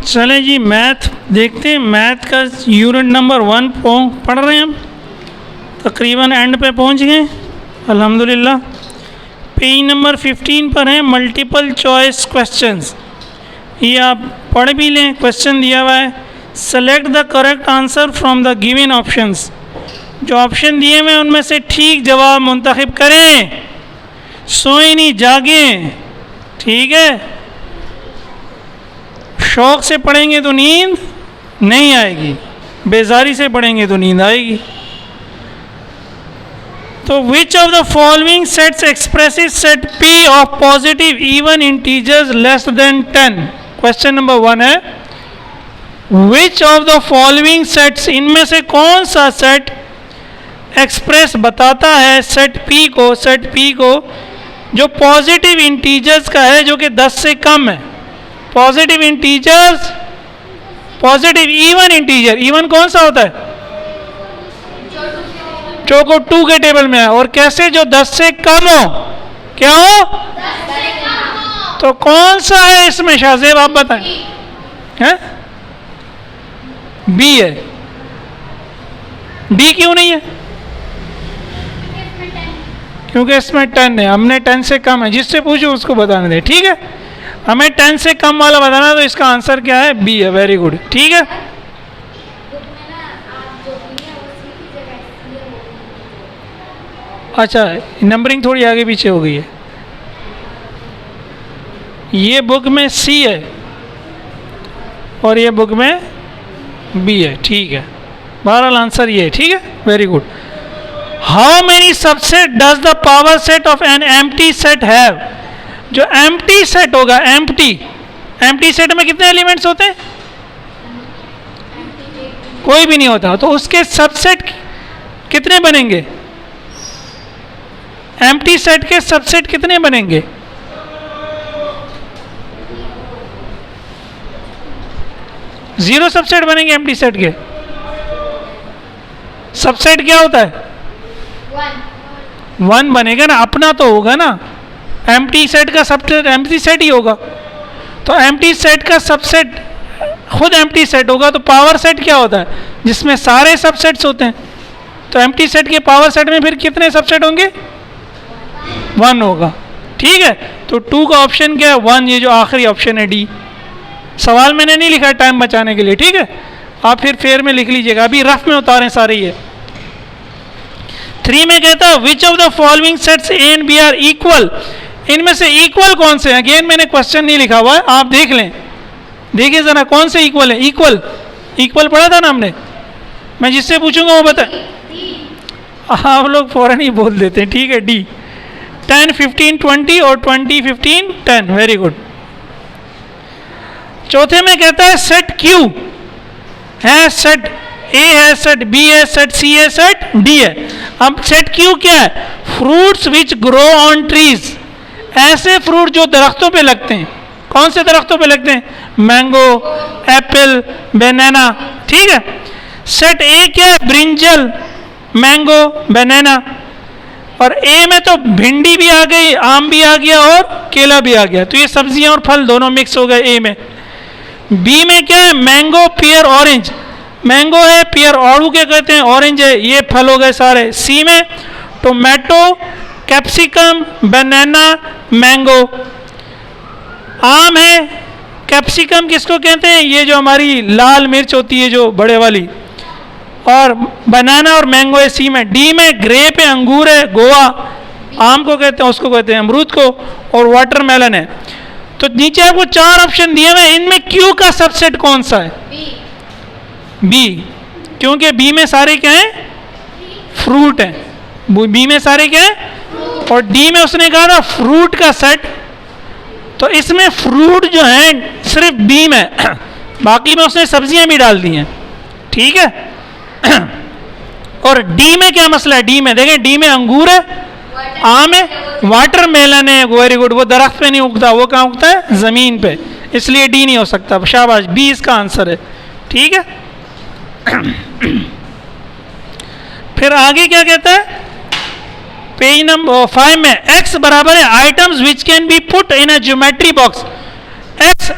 चलें जी, मैथ देखते हैं। मैथ का यूनिट नंबर 1 पढ़ रहे हैं हम, तकरीबन एंड पे पहुंच गए अल्हम्दुलिल्लाह। पेज नंबर 15 पर हैं मल्टीपल चॉइस क्वेश्चंस। ये आप पढ़ भी लें। क्वेश्चन दिया हुआ है, select the correct answer from the given options. जो ऑप्शन दिए हुए हैं उनमें से ठीक जवाब मुंतखब करें। सोए नहीं, जागें, ठीक है। शौक़ से पढ़ेंगे तो नींद नहीं आएगी, बेजारी से पढ़ेंगे तो नींद आएगी। तो which of the following sets expresses set P of positive even integers less than 10। Question number 1 है, which of the following sets, इनमें से कौन सा सेट एक्सप्रेस बताता है सेट P को जो पॉजिटिव इंटीजर्स का है, जो कि 10 से कम है। Positive integers, positive even integer, even कौन सा होता है? जो को 2 के टेबल में है। और कैसे? जो 10 से कम हो। क्या हो? 10 से कम हो। तो कौन सा है इसमें शाहजेब, आप बताएं। हैं? बी है। डी क्यों नहीं है? क्योंकि इसमें 10 है। हमने 10 से कम है, जिससे पूछो उसको बताने दे, ठीक है। हमें 10 से कम वाला बताना, तो इसका आंसर क्या है? बी है। वेरी गुड, ठीक है। अच्छा, नंबरिंग थोड़ी आगे पीछे हो गई है। ये बुक में सी है और ये बुक में बी है, ठीक है। बहरहाल आंसर ये है, ठीक है। Very good. How many subset does the power set of an empty set have. जो एम्प्टी सेट होगा, एम्प्टी सेट में कितने एलिमेंट्स होते हैं? कोई भी नहीं होता। तो उसके सबसेट कितने बनेंगे? एम्प्टी सेट के सबसेट कितने बनेंगे? जीरो सबसेट बनेंगे एम्प्टी सेट के। सबसेट क्या होता है? 1 बनेगा ना, अपना तो होगा ना। एम्प्टी सेट का सबसेट एम्प्टी सेट ही होगा। तो एम्प्टी सेट का सबसेट खुद एम्प्टी सेट होगा। तो पावर सेट क्या होता है? जिसमें सारे सबसेट्स होते हैं। तो एम्प्टी सेट के पावर सेट में फिर कितने सबसेट होंगे? 1 होगा, ठीक है। तो 2 का ऑप्शन क्या है? 1। ये जो आखिरी ऑप्शन है डी। सवाल मैंने नहीं लिखा टाइम बचाने के लिए, ठीक है। आप फिर फेयर में लिख लीजिएगा, अभी रफ में उतारें सारे। ये 3 में कहता है which of the following sets A and B are equal. इनमें से इक्वल कौन से हैं? अगेन मैंने क्वेश्चन नहीं लिखा हुआ है, आप देख लें। देखिए जरा कौन से इक्वल है। इक्वल पढ़ा था ना हमने। मैं जिससे पूछूंगा वो बताए। आप लोग फौरन ही बोल देते हैं, ठीक है। डी। 10, 15, 20 और 20, 15, 10। Very good. चौथे में कहता है सेट क्यू है, सेट ए है, सेट बी है, सेट सी है, सेट डी है। अब सेट क्यू क्या है? Fruits which grow on trees. ऐसे फ्रूट जो दरख्तों पे लगते हैं। कौन से दरख्तों पे लगते हैं? मैंगो, एप्पल, बनाना, ठीक है। सेट ए क्या है? ब्रिंजल, मैंगो, बनाना। और ए में तो भिंडी भी आ गई, आम भी आ गया और केला भी आ गया। तो ये सब्जियां और फल दोनों मिक्स हो गए ए में। बी में क्या है? मैंगो, पियर, ऑरेंज। मैंगो है, पियर आड़ू के कहते हैं, ऑरेंज है, ये फल हो गए सारे। सी में टोमेटो, कैप्सिकम, बनाना, मैंगो। आम है, कैप्सिकम किसको कहते हैं? ये जो हमारी लाल मिर्च होती है जो बड़े वाली। और बनाना और मैंगो है सी में। डी में ग्रेप है, अंगूर है, गोवा आम को कहते हैं, उसको कहते हैं अमरूद को। और वाटरमेलन है। तो नीचे आपको 4 ऑप्शन दिए हुए, इनमें क्यू का सबसेट कौन सा है? बी। क्योंकि बी में सारे क्या हैं? फ्रूट हैं। बी में सारे क्या हैं? और डी में उसने कहा था फ्रूट का सेट। तो इसमें फ्रूट जो है सिर्फ बी में, बाकी में उसने सब्जियां भी डाल दी हैं, ठीक है। और डी में क्या मसला है? डी में देखें, डी में अंगूर है, आम है, वाटरमेलन है। Very good. वो दरख्त पे नहीं उगता, वो कहाँ उगता है? जमीन पे। इसलिए डी नहीं हो सकता। शाबाश, बी इसका आंसर है, ठीक है। फिर आगे क्या कहता है? पेज नंबर 5 में x बराबर है items which can be put in a geometry box. x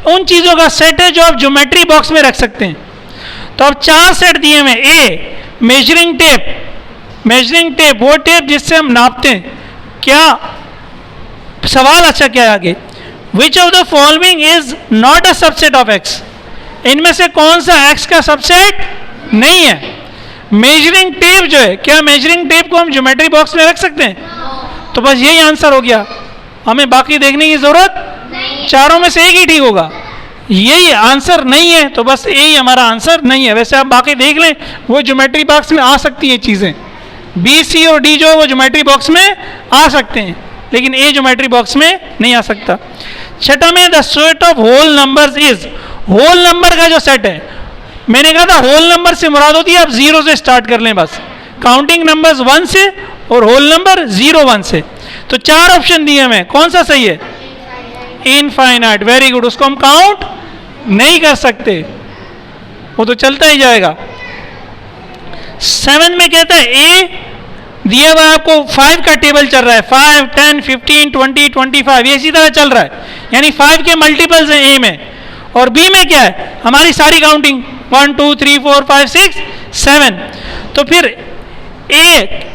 उन चीज़ों का सेट है जो आप ज्योमेट्री बॉक्स में रख सकते हैं। तो अब 4 सेट दिए हुए। ए, मेजरिंग टेप वो टेप जिससे हम नापते हैं। क्या सवाल अच्छा क्या है आगे, विच of the following is not a subset of x, इनमें से कौन सा एक्स का सबसेट नहीं है। मेजरिंग टेप जो है, क्या मेजरिंग टेप को हम ज्योमेट्री बॉक्स में रख सकते हैं? तो बस यही आंसर हो गया, हमें बाकी देखने की जरूरत नहीं। चारों में से एक ही ठीक होगा, यही आंसर नहीं है तो बस यही हमारा आंसर नहीं है। वैसे आप बाकी देख लें, वो ज्योमेट्री बॉक्स में आ सकती है चीज़ें, बी, सी और डी जो है वो ज्योमेट्री बॉक्स में आ सकते हैं, लेकिन ए ज्योमेट्री बॉक्स में नहीं आ सकता। छठा में, the set of whole numbers is, whole number का जो सेट है, मैंने कहा था होल नंबर से मुराद होती है आप 0 से स्टार्ट कर लें, बस काउंटिंग नंबर्स 1 से और होल नंबर 0, 1 से। तो 4 ऑप्शन दिए हमें, कौन सा सही है? इनफाइनाइट, वेरी गुड, उसको हम काउंट नहीं कर सकते, वो तो चलता ही जाएगा। 7 में कहता है ए दिया हुआ आपको 5 का टेबल चल रहा है, 5, 10, 15, 20, 25, ये इसी तरह चल रहा है, यानी 5 के मल्टीपल्स हैं ए में। और बी में क्या है? हमारी सारी काउंटिंग 1, 2, 3, 4, 5, 6, 7। तो फिर ए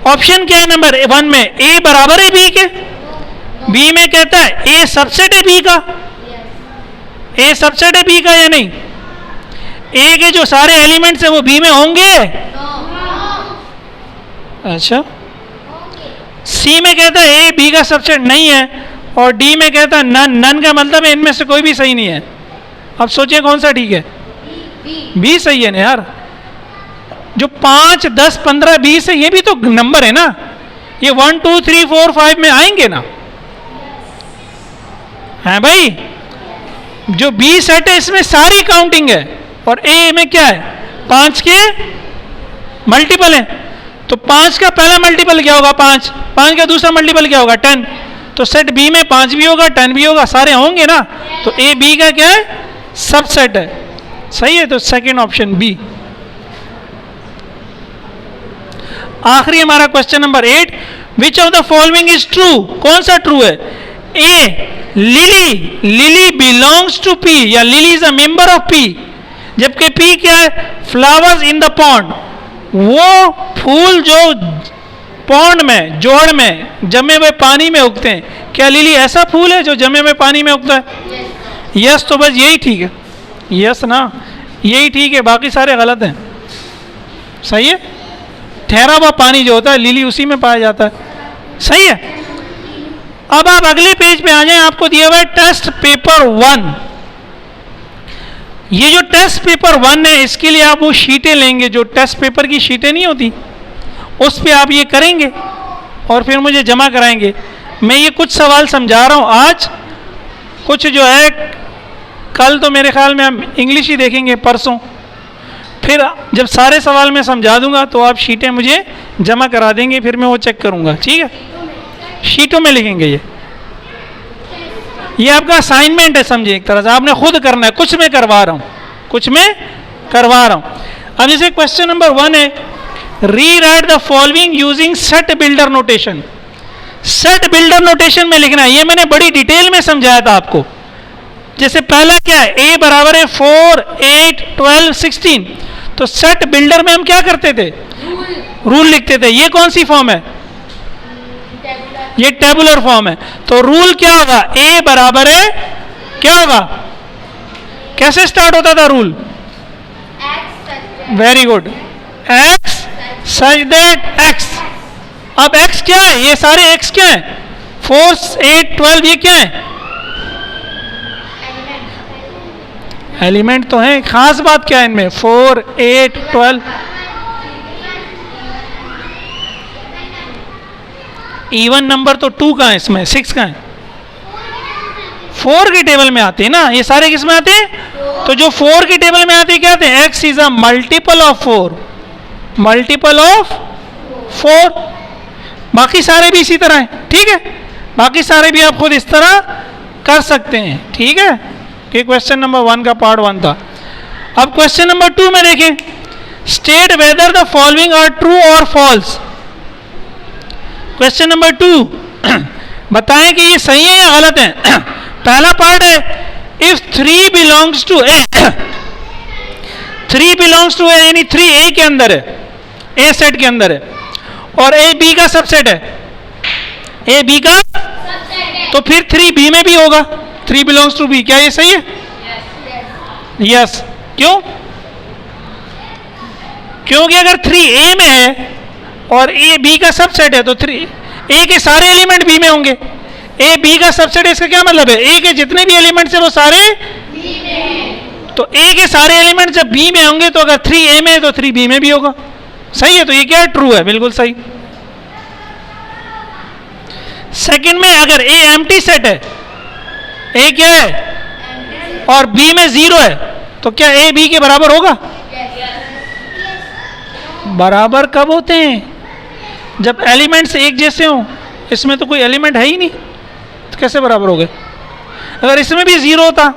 ऑप्शन क्या है नंबर 1 में? ए बराबर है बी के। बी में कहता है ए सबसेट है बी का, ए सबसेट है बी का या नहीं? ए के जो सारे एलिमेंट्स हैं वो बी में होंगे? अच्छा। सी में कहता है ए बी का सबसेट नहीं है, और डी में कहता है नन। नन का मतलब है इनमें से कोई भी सही नहीं है। अब सोचिए कौन सा ठीक है? बी सही है ना यार, जो 5, 10, 15, 20 है ये भी तो नंबर है ना, ये 1, 2, 3, 4, 5 में आएंगे ना, है भाई? जो बी सेट है इसमें सारी काउंटिंग है, और ए में क्या है? 5 के मल्टीपल है, तो 5 का पहला मल्टीपल क्या होगा? 5 का दूसरा मल्टीपल क्या होगा? 10। तो सेट बी में 5 भी होगा, 10 भी होगा, सारे होंगे ना, तो ए बी का क्या है? सबसेट है। सही है, तो सेकंड ऑप्शन बी। आखिरी हमारा question number 8, which of the following is true, कौन सा ट्रू है? A, lily belongs to P, या lily is a member of P, जबकि पी क्या है? फ्लावर्स इन द पॉन्ड, वो फूल जो पॉन्ड में, जोड़ में जमे हुए पानी में उगते हैं, क्या लिली ऐसा फूल है जो जमे हुए पानी में उगता है? यस, तो बस यही ठीक है, यस ना, यही ठीक है, बाकी सारे गलत हैं। सही है, ठहरा हुआ पानी जो होता है लिली उसी में पाया जाता है। सही है। अब आप अगले पेज पे आ जाएं, आपको दिया हुआ है टेस्ट पेपर 1। ये जो टेस्ट पेपर 1 है, इसके लिए आप वो शीटें लेंगे, जो टेस्ट पेपर की शीटें नहीं होती, उस पे आप ये करेंगे और फिर मुझे जमा कराएंगे। मैं ये कुछ सवाल समझा रहा हूँ आज, कुछ जो है कल तो मेरे ख्याल में हम इंग्लिश ही देखेंगे, परसों फिर जब सारे सवाल मैं समझा दूंगा तो आप शीटें मुझे जमा करा देंगे, फिर मैं वो चेक करूंगा। ठीक है, शीटों में लिखेंगे। ये आपका असाइनमेंट है, समझिए, एक तरह से आपने खुद करना है, कुछ मैं करवा रहा हूँ, कुछ मैं करवा रहा हूँ। अब जैसे क्वेश्चन नंबर 1 है, rewrite the following using set builder notation. Set builder notation में लिखना है, ये मैंने बड़ी डिटेल में समझाया था आपको। जैसे पहला क्या है? ए बराबर है 4, 8, 12, 16। तो सेट बिल्डर में हम क्या करते थे? रूल लिखते थे। ये कौन सी फॉर्म है? ये टेबुलर फॉर्म है। तो रूल क्या होगा? ए बराबर है, क्या होगा? कैसे स्टार्ट होता था rule? Very good, x such that x. अब एक्स क्या है? ये सारे एक्स क्या है? 4, 8, 12, ये क्या है? एलिमेंट तो है। खास बात क्या है इनमें? 4, 8, 12। इवन नंबर तो 2 का है, इसमें 6 का है। 4 के टेबल में आते हैं ना, ये सारे किस में आते हैं? तो जो 4 के टेबल में आते हैं क्या आते हैं? X is a multiple of 4, multiple of 4। बाकी सारे भी इसी तरह हैं। ठीक है, बाकी सारे भी आप खुद इस तरह कर सकते हैं। ठीक है, कि क्वेश्चन नंबर 1 का पार्ट 1 था। अब क्वेश्चन नंबर 2 में देखें, state whether the following are true और फॉल्स। क्वेश्चन नंबर 2, बताएं कि ये सही है या गलत है। पहला पार्ट है if 3 belongs to A, 3 belongs to A यानी 3 ए के अंदर है, ए सेट के अंदर है, और ए बी का सबसेट है, ए बी का, तो फिर 3 बी में भी होगा, 3 बिलोंग्स टू बी। क्या ये सही है? यस। क्यों? क्योंकि अगर 3 ए में है और ए बी का सबसेट है तो 3 ए के सारे एलिमेंट बी में होंगे। ए बी का सबसेट है, इसका क्या मतलब है? ए के जितने भी एलिमेंट्स है वो सारे बी में हैं। तो ए के सारे एलिमेंट जब बी में होंगे तो अगर 3 ए में है तो 3 बी में भी होगा। सही है? तो ये क्या है? ट्रू है, बिल्कुल सही। सेकंड में अगर ए एम्प्टी सेट है, ए क्या है और बी में 0 है, तो क्या ए बी के बराबर होगा? बराबर कब होते हैं? जब एलिमेंट्स एक जैसे हों। इसमें तो कोई एलिमेंट है ही नहीं, तो कैसे बराबर हो गए? अगर इसमें भी 0 होता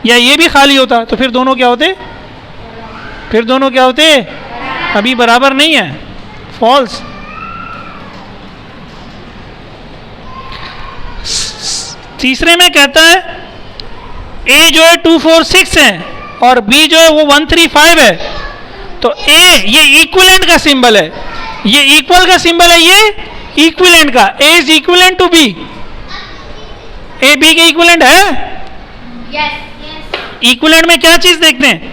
या ये भी खाली होता तो फिर दोनों क्या होते? फिर दोनों क्या होते? अभी बराबर नहीं है, फॉल्स। तीसरे में कहता है ए जो है 2 4 6 है और बी जो है वो 1 3 5 है, तो ए ये इक्विवेलेंट का सिंबल है, ये इक्वल का सिंबल है, ये इक्विवेलेंट का। A is equivalent to B, A B के इक्विवेलेंट है। यस। इक्विवेलेंट में क्या चीज देखते हैं?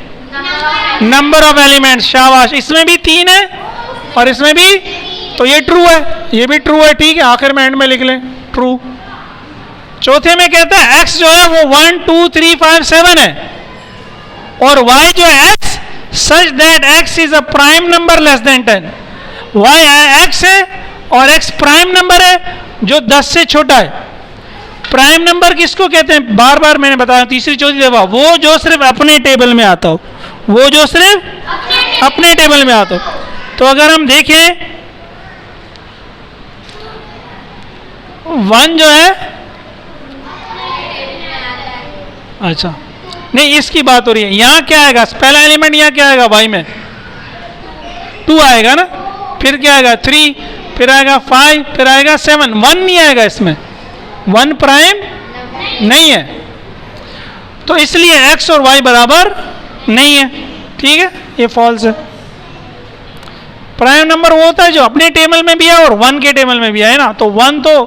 Number of elements. शाबाश। इसमें भी 3 है और इसमें भी, तो ये ट्रू है, ये भी ट्रू है। ठीक है, आखिर में एंड में लिख लें ट्रू। चौथे में कहता है x जो है वो 1 2 3 5 7 है और y जो है x such that x is a prime number less than 10। y x है और x प्राइम नंबर है जो 10 से छोटा है। प्राइम नंबर किसको कहते हैं? बार बार मैंने बताया, तीसरी चौथी दफा, वो जो सिर्फ अपने टेबल में आता हो, वो जो सिर्फ अपने टेबल में आता हो। तो अगर हम देखें 1 जो है, अच्छा नहीं इसकी बात हो रही है, यहां क्या आएगा? पहला एलिमेंट यहां क्या आएगा? y में 2 आएगा ना, फिर क्या आएगा? 3, फिर आएगा 5, फिर आएगा 7। 1 नहीं आएगा इसमें, 1 प्राइम नहीं है, तो इसलिए x और y बराबर नहीं है। ठीक है, ये फॉल्स है। प्राइम नंबर वो होता है जो अपने टेबल में भी है और 1 के टेबल में भी है ना, तो 1 तो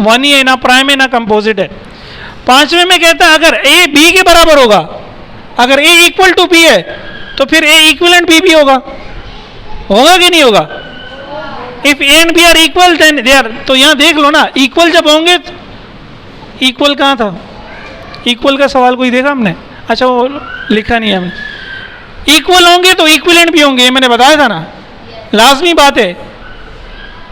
1 ही है, ना प्राइम है ना कंपोजिट है। पांचवें में कहता है अगर a b के बराबर होगा, अगर a इक्वल टू b है तो फिर a इक्विवेलेंट b भी होगा। होगा कि नहीं होगा? If a and b are equal then they are, तो यहां देख लो ना, इक्वल जब होंगे, इक्वल कहां था? इक्वल का सवाल कोई देखा हमने? अच्छा वो लिखा नहीं है हमने। इक्वल होंगे तो इक्विवेलेंट भी होंगे, ये मैंने बताया था ना, लाजमी बात है।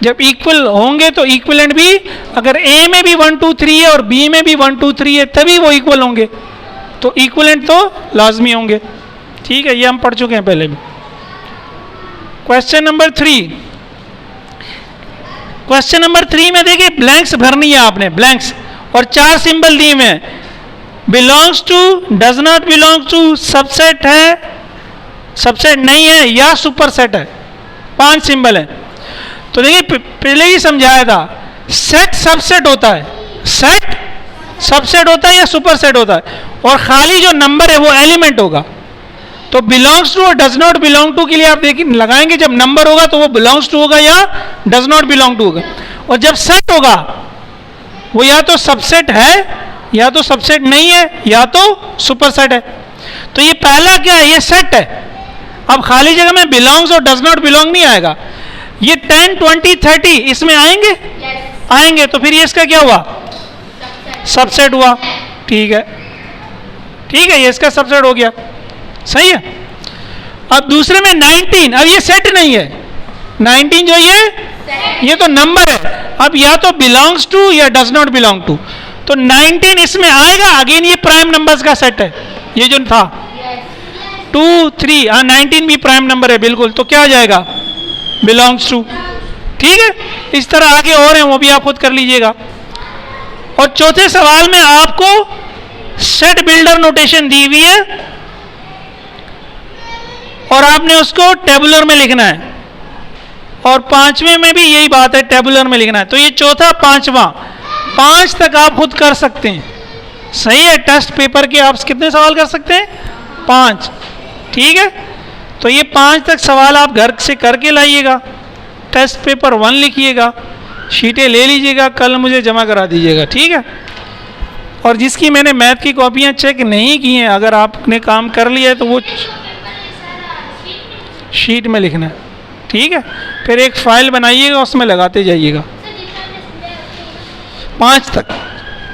जब इक्वल होंगे तो इक्विवेलेंट भी, अगर ए में भी 1 2 3 है और बी में भी 1 2 3 है तभी वो इक्वल होंगे, तो इक्विवेलेंट तो लाजमी होंगे। ठीक है, ये हम पढ़ चुके हैं पहले भी। क्वेश्चन नंबर 3, क्वेश्चन नंबर 3 में देखिए ब्लैंक्स भरनी है आपने, ब्लैंक्स, और 4 सिंबल दिए हुए हैं। Belongs to, does not belong to, subset है, सबसेट नहीं है, या सुपरसेट है। 5 सिंबल है। तो देखिए पहले ही समझाया था, सेट सबसेट होता है, सेट सबसेट होता है या सुपरसेट होता है, और खाली जो नंबर है वो एलिमेंट होगा। तो बिलोंग्स टू और डज नॉट बिलोंग टू के लिए आप देखिए लगाएंगे, जब नंबर होगा तो वो बिलोंग्स टू होगा या डज नॉट बिलोंग टू होगा, और जब सेट होगा वो या तो सबसेट है या तो सबसेट नहीं है या तो सुपरसेट है। तो ये पहला क्या है? ये सेट है। अब खाली जगह में बिलोंग्स और डज नॉट बिलोंग नहीं आएगा। ये 10 20 30 इसमें आएंगे? आएंगे, तो फिर ये इसका क्या हुआ? सबसेट हुआ। ठीक है, ठीक है, ये इसका सबसेट हो गया। सही है। अब दूसरे में 19, अब ये सेट नहीं है, 19 जो ये तो नंबर है। अब या तो बिलोंग्स टू या डज नॉट बिलोंग टू, तो 19 इसमें आएगा। अगेन ये प्राइम नंबर्स का सेट है, ये जो था 2 3, 19 भी प्राइम नंबर है बिल्कुल, तो क्या आ जाएगा? Belongs to. ठीक है, इस तरह आगे और हैं, वो भी आप खुद कर लीजिएगा। और चौथे सवाल में आपको सेट बिल्डर नोटेशन दी हुई है और आपने उसको टेबुलर में लिखना है, और 5वें में भी यही बात है, टेबुलर में लिखना है। तो ये चौथा 5वां, 5 तक आप खुद कर सकते हैं, सही है। टेस्ट पेपर के आप कितने सवाल कर सकते हैं? 5। ठीक है, तो ये 5 तक सवाल आप घर से करके लाइएगा। टेस्ट पेपर 1 लिखिएगा, शीटें ले लीजिएगा, कल मुझे जमा करा दीजिएगा। ठीक है, और जिसकी मैंने मैथ की कॉपियाँ चेक नहीं की हैं, अगर आपने काम कर लिया है तो वो शीट में लिखना है। ठीक है, फिर एक फाइल बनाइएगा, उसमें लगाते जाइएगा 5 तक,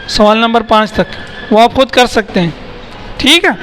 सवाल नंबर 5 तक वो आप खुद कर सकते हैं। ठीक है।